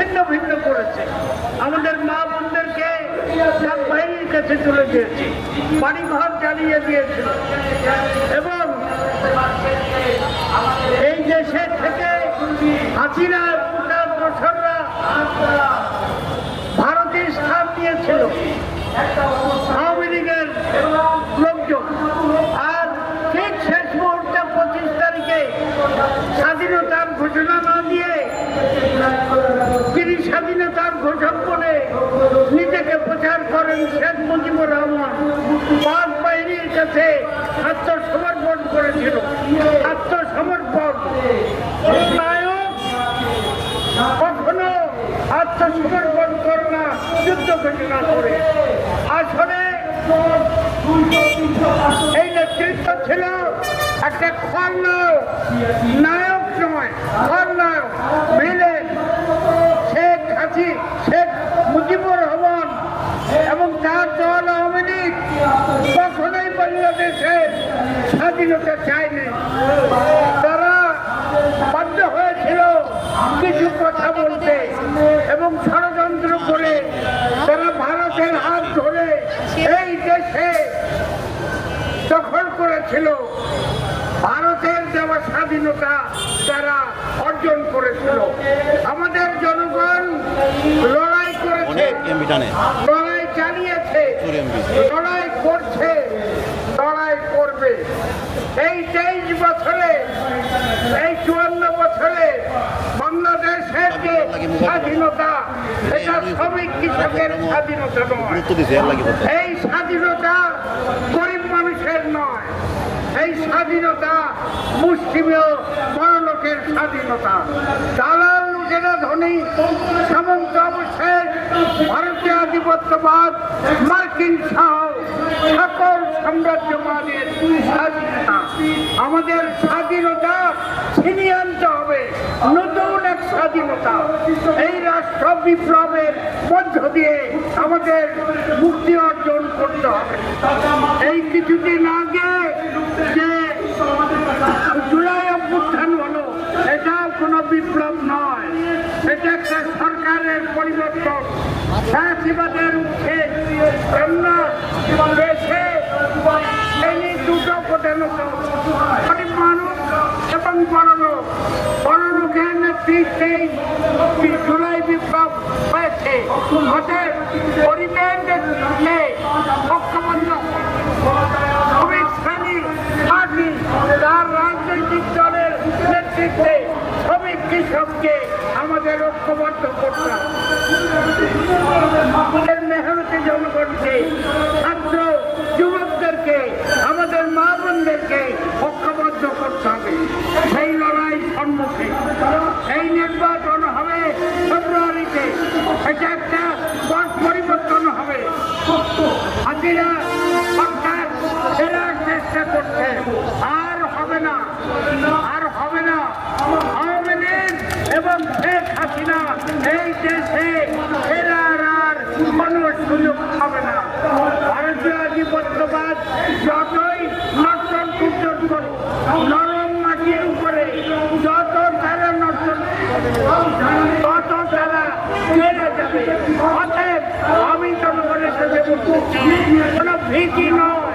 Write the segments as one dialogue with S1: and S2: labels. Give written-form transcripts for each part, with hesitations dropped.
S1: ছিন্ন ভিন্ন করেছে, আমাদের মা বোনদেরকে বাহিনীর কাছে তুলে দিয়েছে, বাড়ি ঘর জ্বালিয়ে দিয়েছিল এবং এই দেশে থেকে হাসিনা দোসররা ভারতের স্থান নিয়েছিল আওয়ামী লীগের লোকজন। আর ঠিক শেষ মুহূর্তে 25 তারিখে স্বাধীনতার ঘোষণা না দিয়ে তিনি স্বাধীনতার ঘোষক বলে নিজেকে প্রচার করেন শেখ মুজিবুর রহমান। পাক বাহিনীর কাছে আত্মসমর্পণ করেছিল। আত্মসমর্পণ, নায়ক কখনো আত্মসমর্পণ করে না যুদ্ধ ঘোষণা করে। আসলে এই নেতৃত্ব ছিল একটা খলনায়ক, নায়ক নয় খলনায়ক মিলে শেখ মুজিবুর রহমান এবং তার দল আওয়ামী লীগ কখনোই বাংলাদেশে স্বাধীনতা চায়নি। তারা বাধ্য হয়েছিল কিছু কথা বলতে এবং ষড়যন্ত্র করে তারা ভারতের হাত ধরে এই দেশে দখল করেছিল। ভারতের দেওয়া স্বাধীনতা তারা অর্জন করেছিল। আমাদের জনগণ লড়াই করেছে, লড়াই চালিয়েছে, লড়াই করছে, লড়াই করবে। এই 23 বছরে, এই 54 বছরে বাংলাদেশের যে স্বাধীনতা, এটা শ্রমিক কৃষকের স্বাধীনতা নয়। এই স্বাধীনতা গরিব মানুষের নয়। এই স্বাধীনতা মুষ্টিমেয় বড়লোকের স্বাধীনতা। দালাল লুটেরা ধনী সামন্ত অবশ্যই ভারতীয় আধিপত্যবাদ, মার্কিন সহ সকল সাম্রাজ্যবাদের স্বাধীনতা। আমাদের স্বাধীনতা ছিনিয়ে আনতে হবে, নতুন এক স্বাধীনতা। এই রাষ্ট্র বিপ্লবের মধ্য দিয়ে আমাদের মুক্তি অর্জন করতে হবে। এই কিছুদিন আগে যে জুলাই অভ্যুত্থান হলো, এটাও কোনো বিপ্লব নয়, এটা একটা সরকারের পরিবর্তন, ফ্যাসিবাদের উচ্ছেদ। আমরা দেশে এই দুটো প্রধানত গরিব মানুষ এবং বড়লোক, বড়লোকের নেতৃত্বেই জুলাই বিপ্লব হয়েছে। ওদের গরিবের নেতৃত্বে ঐক্যবদ্ধ শ্রমিক শ্রেণী পার্টি তার রাজনৈতিক দলের নেতৃত্বে শ্রমিক কৃষককে আমাদের ঐক্যবদ্ধ করতে হবে। আমাদের মেহনতি জনগণকে, ছাত্র যুবকদেরকে, আমাদের মা বোনদেরকে ঐক্যবদ্ধ করতে হবে। সেই লড়াই সম্মুখে এই নির্বাচন হবে ফেব্রুয়ারিতে। এটা একটা পথ পরিবর্তন হবে। হাসিনা সরকার ফেরার চেষ্টা করছে, আর হবে না, আর হবে না। আওয়ামী লীগ এবং শেখ হাসিনা এই দেশে ফেরার আর কোনো সুযোগ হবে না। ভারতীয় আধিপত্যবাদ যতই নর্তন উদ্যোগ করে, নরম মাটির উপরে যত তারা নর্তন তত তারা ফেরে যাবে। অতএব আমি জনগণের সাথে বলছি, কোনো ভীতি নয়,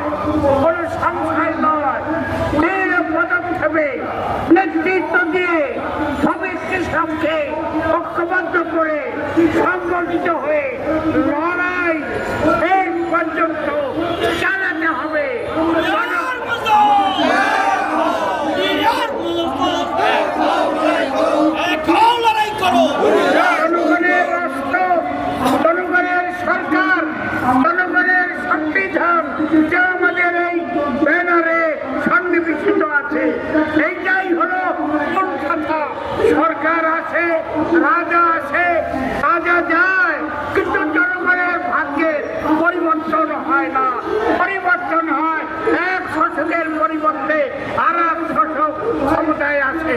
S1: কোনো সংশয় নয়, পদক্ষেপে নেতৃত্ব দিয়ে শ্রমিক কৃষককে ঐক্যবদ্ধ করে সংগঠিত হয়ে লড়াই শেষ পর্যন্ত চালাতে হবে। জনগণের রাষ্ট্র, জনগণের সরকার, জনগণের সংবিধান যা আমাদের এই ব্যানারে সন্নিবেশিত আছে, এইটাই হলো মূল কথা। সরকার আছে, রাজা আছে, রাজা যায়, কিন্তু জনগণের ভাগ্যের পরিবর্তন হয় না। পরিবর্তন হয় এক শাসকের পরিবর্তে আর এক শাসক ক্ষমতায় আছে।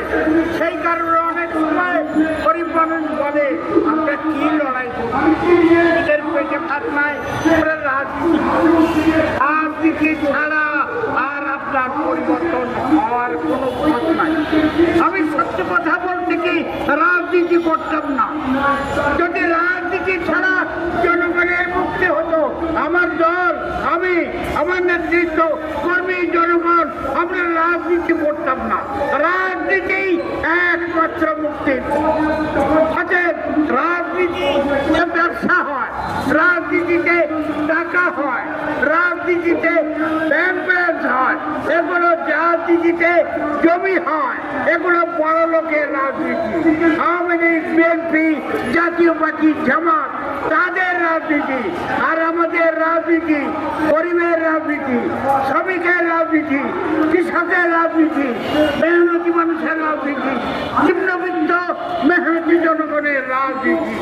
S1: সেই কারণে অনেক সময় গরিব মানুষ বলে, আমরা কি লড়াই করছি, এদের পেটে ভাত নাই, রাজনীতি ছাড়া আর আপনার পরিবর্তন হওয়ার কোনো পথ নাই। আমি সত্যি কথা বলতে কি, রাজনীতি রাজনীতি করতাম না। যদি রাজনীতি ছাড়া জনগণের মুক্তি হতো, আমার দল, আমি, আমার নেতৃত্ব, কর্মী, জনগণ, আমরা রাজনীতি করতাম না। রাজনীতি একমাত্র মুক্তি। অতএব রাজনীতিতে ব্যবসা হয়, রাজনীতিতে টাকা হয়, রাজনীতিতে ব্যাংক ব্যালেন্স হয়, এগুলো রাজনীতিতে জমি হয়, এগুলো বড় লোকের রাজনীতি। আওয়ামী লীগ, বিএনপি, জাতীয় পার্টি, জামাত, তাদের রাজনীতি। আর আমাদের রাজনীতি গরিবের রাজনীতি, শ্রমিকের রাজনীতি, কৃষকের রাজনীতি, মেহনতি মানুষের রাজনীতি, নিম্নবিত্ত মেহনতি জনগণের রাজনীতি।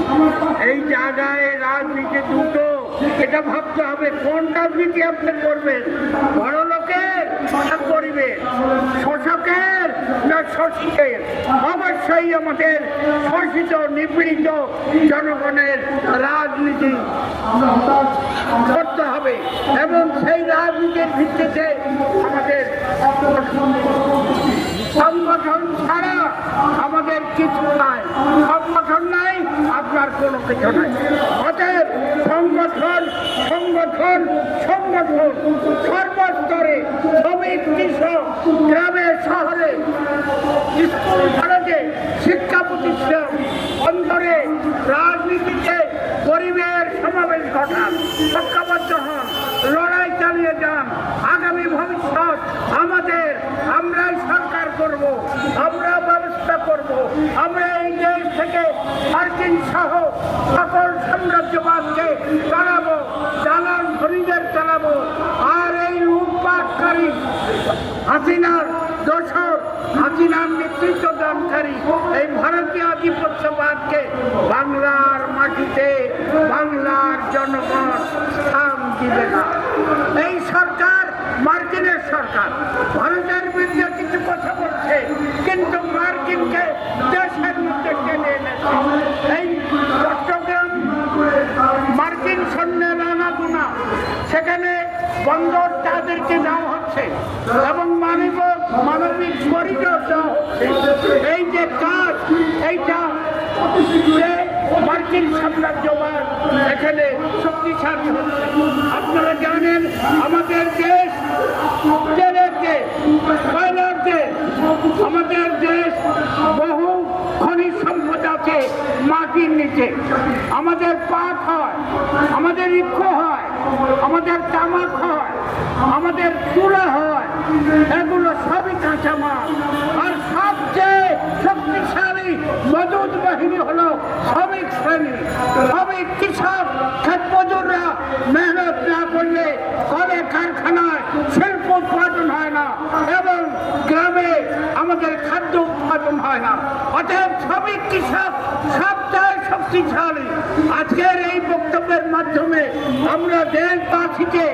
S1: এই জায়গায় রাজনীতি দুটো, এটা ভাবতে হবে কোন রাজনীতি আপনি করবেন, বড় লোকের না গরিবের, শোষকের না শোষিতের। অবশ্যই আমাদের শোষিত নিপীড়িত জনগণের রাজনীতি করতে হবে এবং সেই রাজনীতির ভিত্তিতে আমাদের সংগঠন ছাড়া আমাদের কিছু নাই। সংগঠন নাই, আপনার কোনো কিছু নাই। অতএব সংগঠন সংগঠন সংগঠন সর্বস্তরে, শ্রমিক, কৃষক, গ্রামে শহরে, স্কুল কলেজে, শিক্ষা প্রতিষ্ঠান, অন্তরে, রাজনীতিতে গরিবের সমাবেশ ঘটান, ঐক্যবদ্ধ হন, লড়াই চালিয়ে যান। আগামী ভবিষ্যৎ আমাদের, আমরাই সরকার করব, আমরা ব্যবস্থা করব, আমরা এই দেশ থেকে মার্কিন সহ সকল সাম্রাজ্যবাদকে চালাবো, দালাল ধনীদের চালাবো। আর এই লুটপাটকারী হাসিনার দোষর, হাসিনার নেতৃত্ব দানকারী এই ভারতীয় আধিপত্যবাদকে বাংলার মাটিতে বাংলার জনগণ স্থান দিবে না। এই সরকার মার্কিনের সরকার, ভারতের বিরুদ্ধে কিছু কথা বলছে, কিন্তু মার্কিনকে দেশের মধ্যে টেনে এনেছে। এই চট্টগ্রাম মার্কিন সৈন্যের আনাগোনা, সেখানে বন্দর তাদেরকে দেওয়া হচ্ছে এবং মানবিক করিডোর দেওয়া হচ্ছে। এই যে কাজ, এইটা মার্কিন সাম্রাজ্যবাদ এখানে শক্তিশালী হচ্ছে। আপনারা জানেন আমাদের দেশ তেলের দেশ, কয়লার দেশ, আমাদের দেশ বহু খনিজ সম্পদ আছে মাটির নিচে। আমাদের পাট হয়, আমাদের ইক্ষ হয়, আমাদের তামাক হয়, আমাদের তুলা হয়, এগুলো সবই কাঁচামাল। আর সবচেয়ে শক্তিশালী মজুদ বাহিনী হলো শ্রমিক শ্রেণী। শ্রমিক, কৃষক, ক্ষেত মজুররা মেহনত না করলে কলে কারখানায় শিল্প উৎপাদন হয় না এবং গ্রামে আমাদের খাদ্য উৎপাদন হয় না। অতএব শ্রমিক, কৃষক সবচেয়ে শক্তিশালী। আজকের এই বক্তব্যের মাধ্যমে আমরা দেশবাসীকে,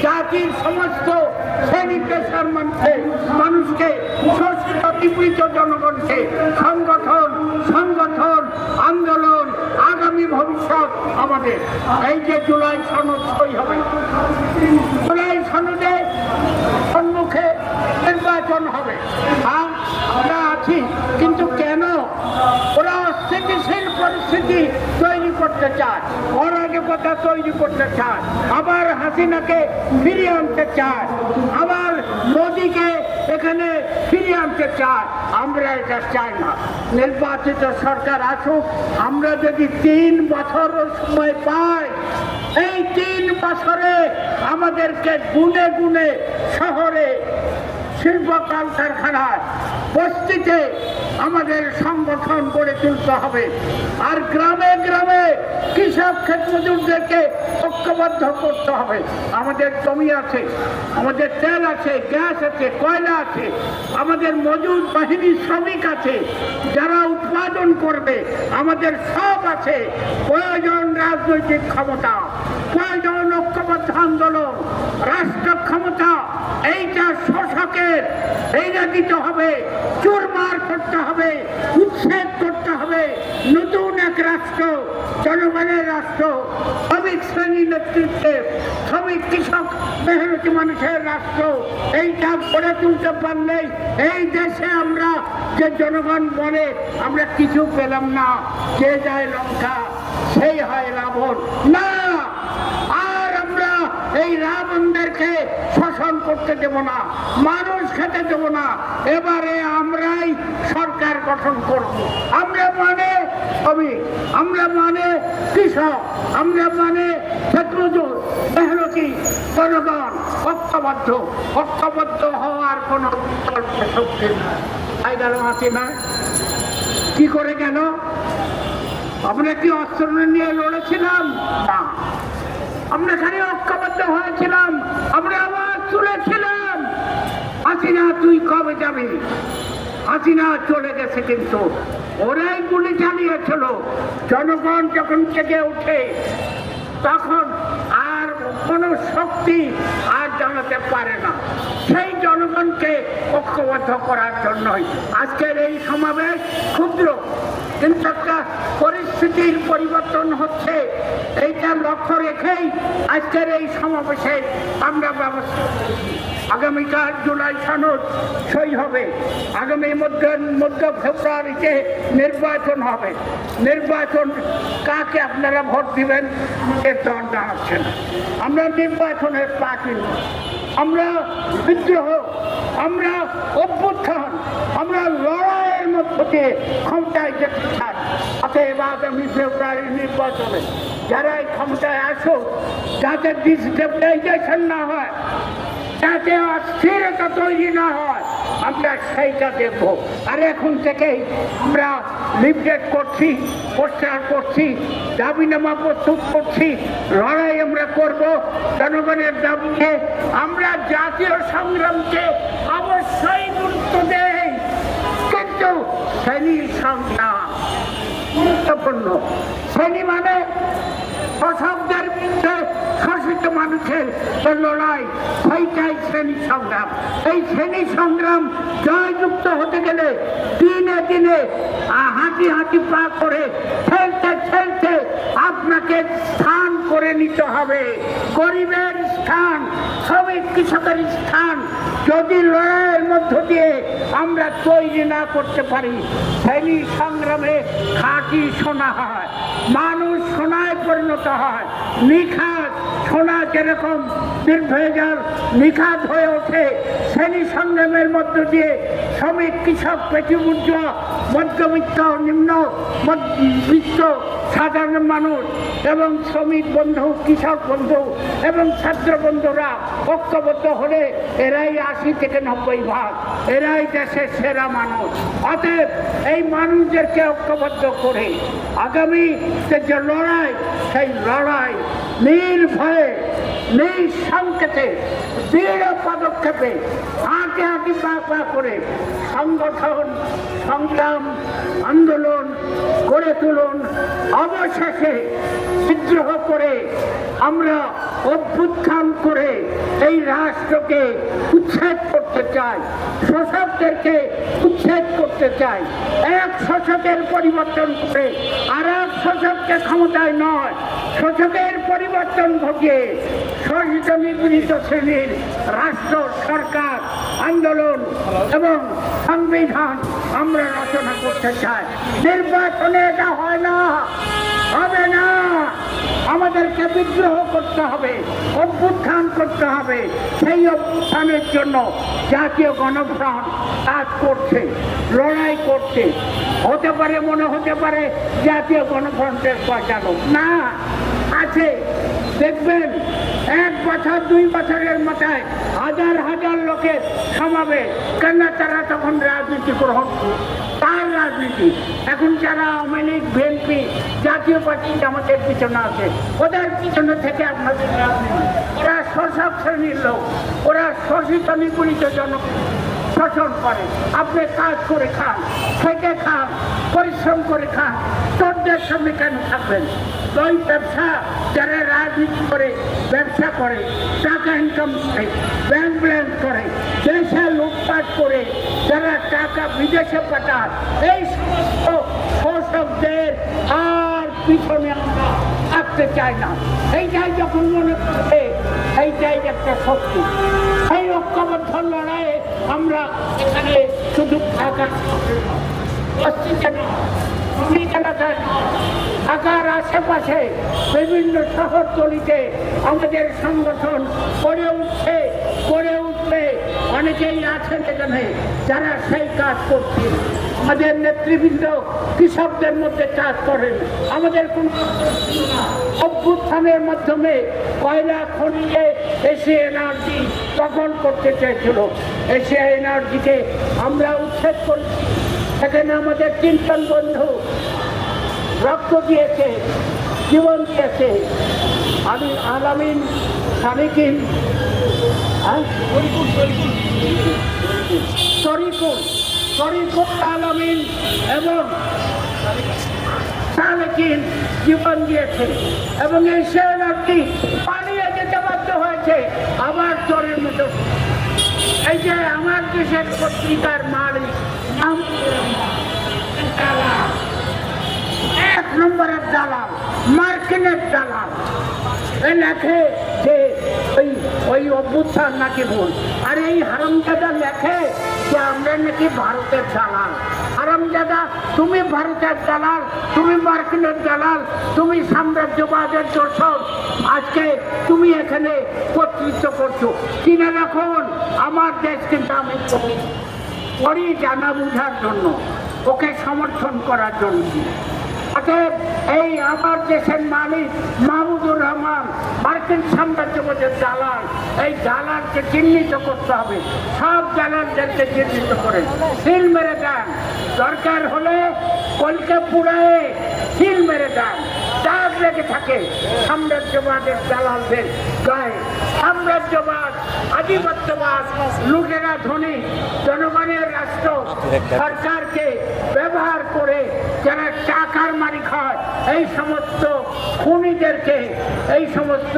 S1: জাতির সমস্ত শ্রেণী পেশার মানুষকে, শোষিত নিপীড়িত জনগণকে সংগঠন সংগঠন আন্দোলন, আগামী ভবিষ্যৎ আমাদের। এই যে জুলাই সনদ সই হবে, জুলাই সনদে সম্মুখে নির্বাচন হবে। আমরা আছি, কিন্তু কেন ওরা অস্থিতিশীল পরিস্থিতি তৈরি করতে চায়, অরাজকতা তৈরি করতে চায়, আবার হাসিনাকে ফিরিয়ে আনতে চায়, আবার মোদিকে এখানে ফিরিয়ে আনতে চায়। আমরা এটা চাই না। নির্বাচিত সরকার আসুক। আমরা যদি 3 বছর সময় পাই, এই 3 বছরে আমাদেরকে গুনে গুনে শহরে, শিল্প কলকারখানায়, বস্তিতে আমাদের সংগঠন গড়ে তুলতে হবে। আর গ্রামে গ্রামে কৃষক, ক্ষেত মজুরদেরকে ঐক্যবদ্ধ করতে হবে। আমাদের জমি আছে, আমাদের তেল আছে, গ্যাস আছে, কয়লা আছে, আমাদের মজুর বাহিনী শ্রমিক আছে যারা উৎপাদন করবে, আমাদের সব আছে। প্রয়োজন রাজনৈতিক ক্ষমতা, প্রয়োজন ঐক্যবদ্ধ আন্দোলন, রাষ্ট্র ক্ষমতা। এইটা শোষকের, এইটা দিতে হবে, চুরমার করতে হবে, উচ্ছেদ করতে হবে। নতুন এক রাষ্ট্র জনগণের রাষ্ট্র, শ্রমিক শ্রেণীর নেতৃত্বে শ্রমিক কৃষক মেহনতি মানুষের রাষ্ট্র, এইটা গড়ে তুলতে পারলেই এই দেশে আমরা যে জনগণ বলে আমরা কিছু পেলাম না, যে যায় লঙ্কা সেই হয় রাবণ, না, আর আমরা এই রাবণদেরকে শোষণ করতে দেব না, মানুষ খেতে দেব না। এবারে আমরাই সরকার গঠন করব। আমরা মানে শ্রমিক, আমরা মানে কৃষক, আমরা মানে ক্ষেত্রজোর মেহনতি জনগণ ঐক্যবদ্ধ হওয়ার কোন শক্তি নাই। গেল আছে না? কি করে গেল? আমরা কি অস্ত্র নিয়ে লড়েছিলাম? না, আমরা খালি ঐক্যবদ্ধ হয়েছিলাম, আমরা আওয়াজ তুলেছিলাম, হাসিনা তুই কবে যাবি? হাসিনা চলে গেছে, কিন্তু ওরাই গুলি চালিয়েছিল। জনগণ যখন জেগে ওঠে তখন আর কোনো শক্তি আর জানাতে পারে না। সেই জনগণকে ঐক্যবদ্ধ করার জন্যই আজকের এই সমাবেশ। ক্ষুদ্র কিন্তু একটা পরিস্থিতির পরিবর্তন হচ্ছে, এইটা লক্ষ্য রেখেই আজকের এই সমাবেশে আমরা ব্যবস্থা। আগামীকাল জুলাই সনদ সই হবে, আগামী মধ্য ফেব্রুয়ারিতে নির্বাচন হবে। নির্বাচন কাকে আপনারা ভোট দিবেন এর দল জানাচ্ছে না। আমরা নির্বাচনের পার্টি নই, আমরা বিদ্রোহ, আমরা অভ্যুত্থান, আমরা লড়াইয়ের মধ্য দিয়ে ক্ষমতায় যেতে চাই। অতএব আগামী ফেব্রুয়ারির নির্বাচনে যারা এই ক্ষমতায় আসো, যাতে ডিস্টেবিলাইজেশন না হয়, যাতে অস্থিরতা তৈরি না হয়, আমরা সেইটা দেখব। আর এখন থেকেই আমরা লিফলেট করছি, পোস্টার করছি, দাবিনামা প্রস্তুত করছি, লড়াই আমরা করব জনগণের দাবিতে। আমরা জাতীয় সংগ্রামকে অবশ্যই গুরুত্ব দেই, কিন্তু শ্রেণী সংগ্রাম গুরুত্বপূর্ণ। শ্রেণী মানে শোষকদের বিরুদ্ধে শোষিত মানুষের লড়াই, সেইটাই শ্রেণী সংগ্রাম। এই শ্রেণী সংগ্রাম জয়যুক্ত হতে গেলে দিনে দিনে হাঁটি পা করে ঠেলতে ঠেলতে আপনাকে স্থান করে নিতে হবে। গরিবের স্থান, শ্রমিক কৃষকের স্থান যদি লড়াইয়ের মধ্য দিয়ে আমরা তৈরি না করতে পারি, শ্রেণী সংগ্রামে খাঁটি সোনা হয়, মানুষ সোনায় পরিণত হয়। নিখাত সোনা যেরকম নির্ভেজাল নিখাত হয়ে ওঠে, শ্রেণী সংগ্রামের মধ্য দিয়ে শ্রমিক কৃষক পেটিপুঞ্জ মধ্যবিত্ত নিম্ন মধ্যবিত্ত সাধারণ মানুষ এবং শ্রমিক বন্ধু, কৃষক বন্ধু এবং ছাত্র বন্ধুরা ঐক্যবদ্ধ হলে এরাই 80 থেকে 90%, এরাই দেশের সেরা মানুষ। অতএব এই মানুষদেরকে ঐক্যবদ্ধ করে আগামী যে লড়াই, সেই লড়াই নির্ভয়ে নিঃসংকেতে দৃঢ় পদক্ষেপে হাঁটি পা করে সংগঠন সংগ্রাম আন্দোলন গড়ে তুলুন। অবশেষে বিদ্রোহ করে আমরা অভ্যুত্থান করে এই রাষ্ট্রকে উচ্ছেদ করতে চাই, শোষকদেরকে উচ্ছেদ করতে চাই। এক শোষকের পরিবর্তন করে আর এক শোষককে ক্ষমতায় নয়, শোষকের পরিবর্তন ঘটিয়ে শোষিত নিপীড়িত শ্রেণীর রাষ্ট্র, সরকার, আন্দোলন এবং সংবিধান আমরা রচনা করতে চাই। নির্বাচনে এটা হয় না, হবে না। আমাদেরকে বিদ্রোহ করতে হবে, অভ্যুত্থান করতে হবে। সেই অভ্যুত্থানের জন্য জাতীয় গণফ্রন্ট কাজ করছে, লড়াই করছে। হতে পারে, মনে হতে পারে জাতীয় গণফ্রন্টের পয়সালো না, আছে। দেখবেন 1 বছর 2 বছরের মাথায় হাজার হাজার লোকের সমাবেশ, কেন তারা তখন রাজনীতি গ্রহণ তার রাজনীতি। এখন যারা আওয়ামী লীগ, বিএনপি, জাতীয় পার্টি আমাদের পিছনে আছে, ওদের পিছনে থেকে আপনাদের রাজনীতি। ওরা শোষক শ্রেণীর লোক, ওরা শোষিত নিপীড়িত জনক শোষণ করে। আপনি কাজ করে খান, খেটে খান, পরিশ্রম করে খান, তোরদের সঙ্গে কেন থাকবেন? ওই ব্যবসা যারা রাজনীতি করে, ব্যবসা করে, টাকা ইনকাম করে, ব্যাংক ব্যালেন্স করে, দেশে লুটপাট করে যারা টাকা বিদেশে পাঠায়, এই সমস্ত শোষকদের আর পিছনে আমরা থাকতে চাই না। এইটাই যখন মনে করছে এইটাই একটা শক্তি। এই ঐক্যবদ্ধ লড়াইয়ে আমরা এখানে শুধু ঢাকার ঢাকার আশেপাশে বিভিন্ন শহরতলিতে আমাদের সংগঠন গড়ে উঠবে। অনেকেই আছেন এখানে যারা সেই কাজ করছে। আমাদের নেতৃবৃন্দ কৃষকদের মধ্যে কাজ করেন। আমাদের কোন অভ্যুত্থানের মাধ্যমে কয়লা খনিতে এশিয়া এনার্জি দখল করতে চেয়েছিল। এশিয়া এনার্জিকে আমরা উচ্ছেদ করেছি। সেখানে আমাদের তিনজন বন্ধু রক্ত দিয়েছে, জীবন দিয়েছে। আলামিন, সানিকিন, তরিকুল আলামিন এবং সানিকিন জীবন দিয়েছে এবং এই সেনাটি পালিয়ে যেতে বাধ্য হয়েছে আবার চোরের মতো। এই যে আমার দেশের পত্রিকার মালিক এক নম্বরের দালাল, মার্কিনের দালাল, এ লেখে যে ওই অভ্যুত্থান নাকি ভুল। আর এই হারামজাদা লেখে যে আমরা নাকি ভারতের দালাল। হারামজাদা, তুমি ভারতের দালাল, তুমি মার্কিনের দালাল, তুমি সাম্রাজ্যবাদের দর্শক। আজকে তুমি এখানে কর্তৃত্ব করছো। কিনে রাখুন, আমার দেশ কিন্তু আমি করি জানা বুঝার জন্য, ওকে সমর্থন করার জন্য। অতএব এই আমার দেশের মালিক মাহমুদুর রহমান মার্কিন সাম্রাজ্যবাদের দালাল। এই দালালকে চিহ্নিত করতে হবে। সব দালালদেরকে চিহ্নিত করে সিল মেরে দেন। দরকার হলে কলকে পুরায় সিল মেরে দেন। দাগ লেগে থাকে সাম্রাজ্যবাদের দালালদের গায়ে। সাম্রাজ্যবাদ, আধিপত্যবাদ, লুটেরা ধনী জনগণের রাষ্ট্র সরকারকে ব্যবহার করে যারা টাকার মালিক হয়, এই সমস্ত খুনিদেরকে, এই সমস্ত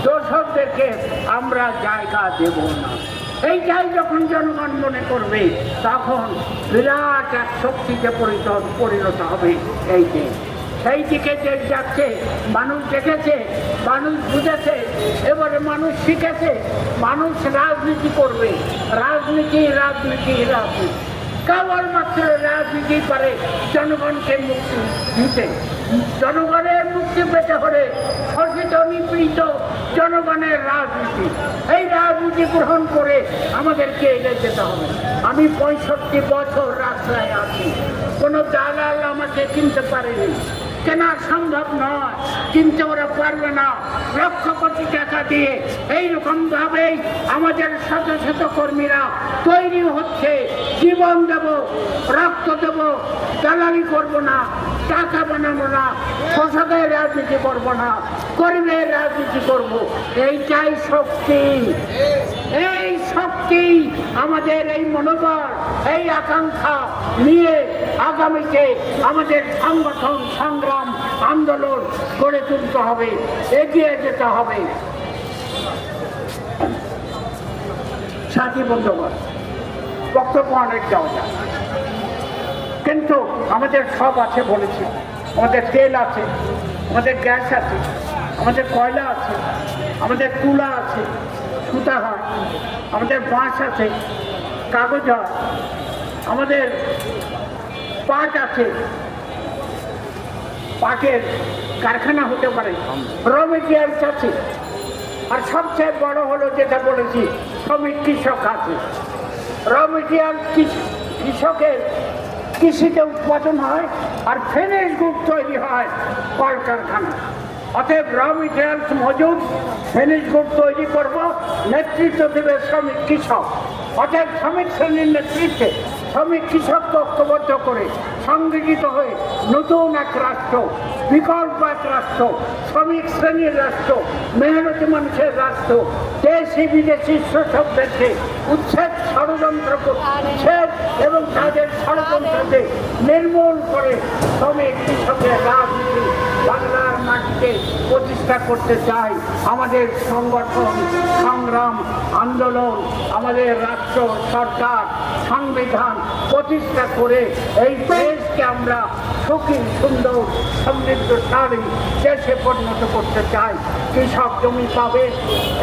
S1: দোষকদেরকে আমরা জায়গা দেব না। এইটাই যখন জনগণ মনে করবে তখন বিরাট এক শক্তিতে পরিণত হবে এই দেশ। সেই দিকে দেশ যাচ্ছে। মানুষ দেখেছে, মানুষ বুঝেছে, এবারে মানুষ শিখেছে। মানুষ রাজনীতি করবে। রাজনীতি কেবলমাত্র রাজনীতি করে জনগণকে মুক্তি দিতে। জনগণের মুক্তি পেতে হলে শোষিত নিপীড়িত জনগণের রাজনীতি, এই রাজনীতি গ্রহণ করে আমাদেরকে এগিয়ে যেতে হবে। আমি 65 বছর রাস্তায় আছি, কোনো দালাল আমাকে কিনতে পারেনি। কেনা সম্ভব নয়, কিনতে ওরা পারবে না। লক্ষ কোটি টাকা দিয়ে এইরকম ভাবেই আমাদের শত শত কর্মীরা তৈরি হচ্ছে। জীবন দেব, রক্ত দেব, দালালি করবো না, টাকা বানাবো না, শোষকের রাজনীতি করবো না, গরিবের রাজনীতি করব। এইটাই শক্তি, এই শক্তি আমাদের এই মনোবল, এই আকাঙ্ক্ষা নিয়ে আগামীতে আমাদের সংগঠন, সংগ্রাম, আন্দোলন গড়ে তুলতে হবে, এগিয়ে যেতে হবে। সাথী বন্ধুগণ, বক্তব্য অনেক দেওয়া যায়, কিন্তু আমাদের সব আছে বলেছি। আমাদের তেল আছে, আমাদের গ্যাস আছে, আমাদের কয়লা আছে, আমাদের তুলা আছে, সুতা হয়, আমাদের বাঁশ আছে, কাগজ হয়, আমাদের পাট আছে, পাটের কারখানা হতে পারে, র মেটেরিয়ালস আছে। আর সবচেয়ে বড় হলো যেটা বলেছি, শ্রমিক কৃষক আছে। র মেটেরিয়াল কৃষকের কৃষিতে উৎপাদন হয় আর ফিনিশ গুড তৈরি হয় কলকারখানা। অতএব র মেটেরিয়ালস মজুদ, ফিনিশ গুড তৈরি করব, নেতৃত্ব দেবে শ্রমিক কৃষক। অতএব শ্রমিক শ্রেণীর নেতৃত্বে শ্রমিক কৃষককে ঐক্যবদ্ধ করে সংগঠিত হয়ে নতুন এক রাষ্ট্র, বিকল্প এক রাষ্ট্র, শ্রমিক শ্রেণীর রাষ্ট্র, মেহনতি মানুষের রাষ্ট্র, দেশি বিদেশি শোষকদেরকে উচ্ছেদ, ষড়যন্ত্র উচ্ছেদ এবং তাদের ষড়যন্ত্রকে নির্মূল করে শ্রমিক কৃষকের রাজনীতি বাংলার মাটিতে সংবিধানকে প্রতিষ্ঠা করতে চাই। আমাদের সংগঠন, সংগ্রাম, আন্দোলন, আমাদের রাষ্ট্র, সরকার, সংবিধান প্রতিষ্ঠা করে এই দেশকে আমরা সুখী, সুন্দর, সমৃদ্ধশালী দেশে পরিণত করতে চাই। কৃষক জমি পাবে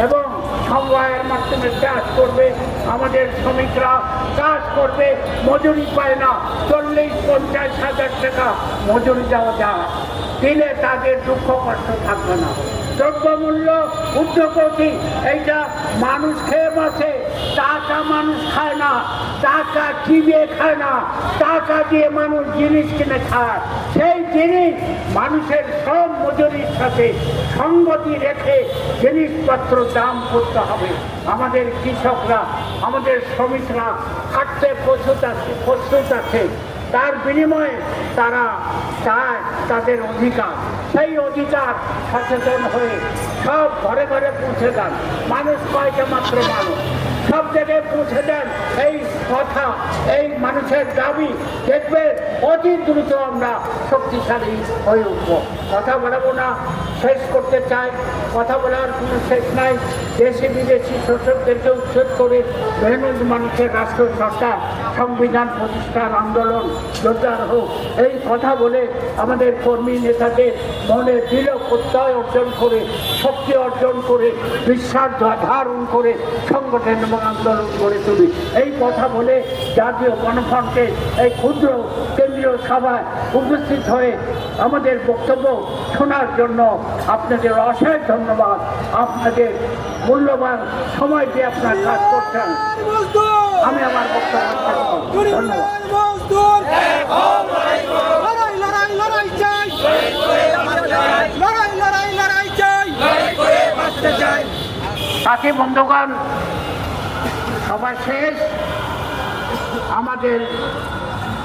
S1: এবং সমবায়ের মাধ্যমে চাষ করবে। আমাদের শ্রমিকরা কাজ করবে, মজুরি পায় না। 40-50 হাজার টাকা মজুরি দেওয়া যায়, দিলে তাদের দুঃখ কষ্ট থাকবে না। দ্রব্যমূল্য ঊর্ধ্বগতি, এইটা মানুষ খেয়ে বসে, টাকা মানুষ খায় না, টাকা কিনে খায় না, টাকা দিয়ে মানুষ জিনিস কিনে খায়। সেই জিনিস মানুষের সব মজুরির সাথে সঙ্গতি রেখে জিনিসপত্র দাম করতে হবে। আমাদের কৃষকরা, আমাদের শ্রমিকরা খাটতে প্রস্তুত আছে, তার বিনিময়ে তারা চায় তাদের অধিকার। সেই অধিকার সচেতন হয়ে সব ঘরে ঘরে পৌঁছে দেন। মানুষ কয়টা মাত্র মানুষ, সব জায়গায় পৌঁছে দেন এই কথা, এই মানুষের দাবি। দেখবে অতি দ্রুত আমরা শক্তিশালী হয়ে উঠব। কথা বলাবো না, শেষ করতে চাই। কথা বলার কোনো শেষ নাই। দেশি বিদেশি শোষকদেরকে উচ্ছেদ করে মেহনত মানুষের রাষ্ট্র, সরকার, সংবিধান প্রতিষ্ঠার আন্দোলন জোরদার হোক। এই কথা বলে আমাদের কর্মী নেতাদের মনে দৃঢ় প্রত্যয় অর্জন করে, শক্তি অর্জন করে, বিশ্বাস ধারণ করে সংগঠন এবং আন্দোলন গড়ে তুলি। এই কথা বলে জাতীয় গণফ্রন্টের এই ক্ষুদ্র কেন্দ্রীয় সভায় উপস্থিত হয়ে আমাদের বক্তব্য শোনার জন্য আপনাদের অশেষ ধন্যবাদ। আপনাদের মূল্যবান সময় দিয়ে আপনার কাজ করছেন। আমি আমার বক্তব্য ধন্যবাদ। সাথী বন্ধুগণ, সবাই শেষ, আমাদের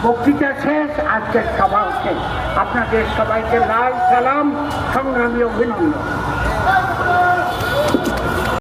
S1: বক্তৃতা শেষ, আজকের সভা শেষ। আপনাদের সবাইকে লাল সালাম, সংগ্রামী অভিনন্দন।